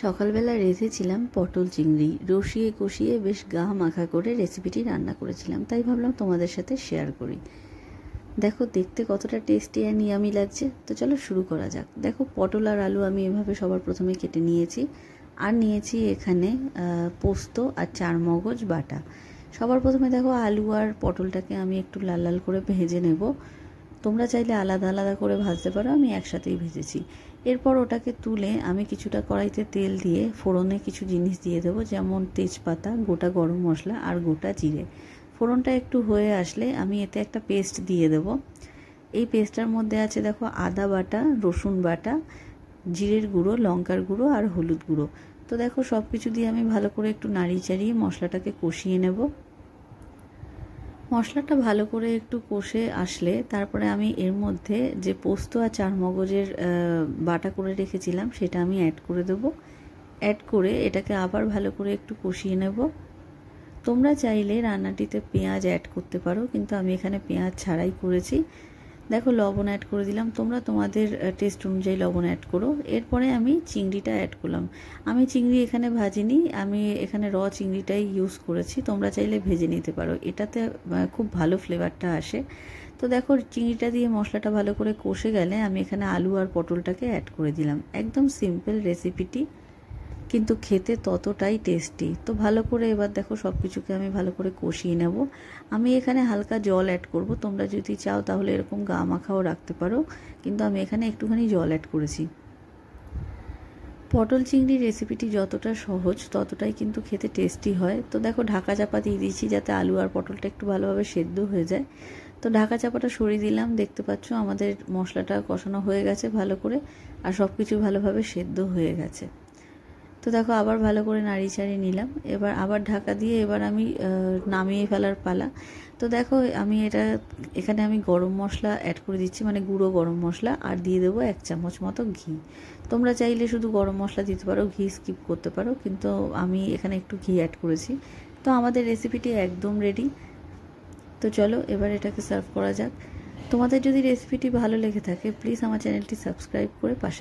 সকালবেলা রেঁধেছিলাম পটল চিংড়ি, রসিয়ে কষিয়ে বেশ গা মাখা করে রেসিপিটি রান্না করেছিলাম, তাই ভাবলাম তোমাদের সাথে শেয়ার করি। দেখো দেখতে কতটা টেস্টি আর ইয়ামি লাগছে। তো চলো শুরু করা যাক। দেখো পটল আর আলু আমি এভাবে সবার প্রথমে কেটে নিয়েছি, আর নিয়েছি এখানে পোস্ত আর চারমগজ বাটা। সবার প্রথমে দেখো আলু আর পটলটাকে আমি একটু লাল লাল করে ভেজে নেব। তোমরা চাইলে আলাদা আলাদা করে ভাজতে পারো, আমি একসাথেই ভেজেছি। এরপর ওটাকে তুলে আমি কিছুটা কড়াইতে তেল দিয়ে ফোড়নে কিছু জিনিস দিয়ে দেবো, যেমন তেজপাতা, গোটা গরম মশলা আর গোটা জিরে। ফোড়নটা একটু হয়ে আসলে আমি এতে একটা পেস্ট দিয়ে দেব। এই পেস্টটার মধ্যে আছে দেখো আদা বাটা, রসুন বাটা, জিরের গুঁড়ো, লঙ্কার গুঁড়ো আর হলুদ গুঁড়ো। তো দেখো সব কিছু দিয়ে আমি ভালো করে একটু নাড়িয়ে চাড়িয়ে মশলাটাকে কষিয়ে নেব। মশলাটা ভালো করে একটু কষে আসলে তারপরে আমি এর মধ্যে যে পোস্ত আর চারমগজের বাটা করে রেখেছিলাম সেটা আমি অ্যাড করে দেব। অ্যাড করে এটাকে আবার ভালো করে একটু কষিয়ে নেব। তোমরা চাইলে রান্নাটিতে পেঁয়াজ অ্যাড করতে পারো, কিন্তু আমি এখানে পেঁয়াজ ছাড়াই করেছি। দেখো লবণ অ্যাড করে দিলাম, তোমরা তোমাদের টেস্ট অনুযায়ী লবণ অ্যাড করো। এরপরে আমি চিংড়িটা অ্যাড করলাম। আমি চিংড়ি এখানে ভাজিনি, আমি এখানে র চিংড়িটাই ইউজ করেছি। তোমরা চাইলে ভেজে নিতে পারো, এটাতে খুব ভালো ফ্লেভারটা আসে। তো দেখো চিংড়িটা দিয়ে মশলাটা ভালো করে কষে গেলে আমি এখানে আলু আর পটলটাকে অ্যাড করে দিলাম। একদম সিম্পল রেসিপিটি, কিন্তু খেতে ততটাই টেস্টি। তো ভালো করে এবার দেখো সব কিছুকে আমি ভালো করে কষিয়ে নেব। আমি এখানে হালকা জল অ্যাড করব, তোমরা যদি চাও তাহলে এরকম গা মাখাও রাখতে পারো, কিন্তু আমি এখানে একটুখানি জল অ্যাড করেছি। পটল চিংড়ির রেসিপিটি যতটা সহজ ততটাই কিন্তু খেতে টেস্টি হয়। তো দেখো ঢাকা চাপা দিয়ে দিয়েছি যাতে আলু আর পটলটা একটু ভালোভাবে সেদ্ধ হয়ে যায়। তো ঢাকা চাপাটা সরিয়ে দিলাম। দেখতে পাচ্ছ আমাদের মশলাটা কষানো হয়ে গেছে ভালো করে, আর সব কিছু ভালোভাবে সেদ্ধ হয়ে গেছে। তো দেখো আবার ভালো করে নাড়িয়ে চাড়িয়ে নিলাম। এবার আবার ঢাকা দিয়ে এবার আমি নামিয়ে ফেলার পালা। তো দেখো আমি এখানে আমি গরম মশলা অ্যাড করে দিচ্ছি, মানে গুঁড়ো গরম মশলা, আর দিয়ে দেবো 1 চামচ মতো ঘি। তোমরা চাইলে শুধু গরম মশলা দিতে পারো, ঘি স্কিপ করতে পারো, কিন্তু আমি এখানে একটু ঘি অ্যাড করেছি। তো আমাদের রেসিপিটি একদম রেডি। তো চলো এবার এটাকে সার্ভ করা যাক। তোমাদের যদি রেসিপিটি ভালো লেগে থাকে প্লিজ আমার চ্যানেলটি সাবস্ক্রাইব করে পাশে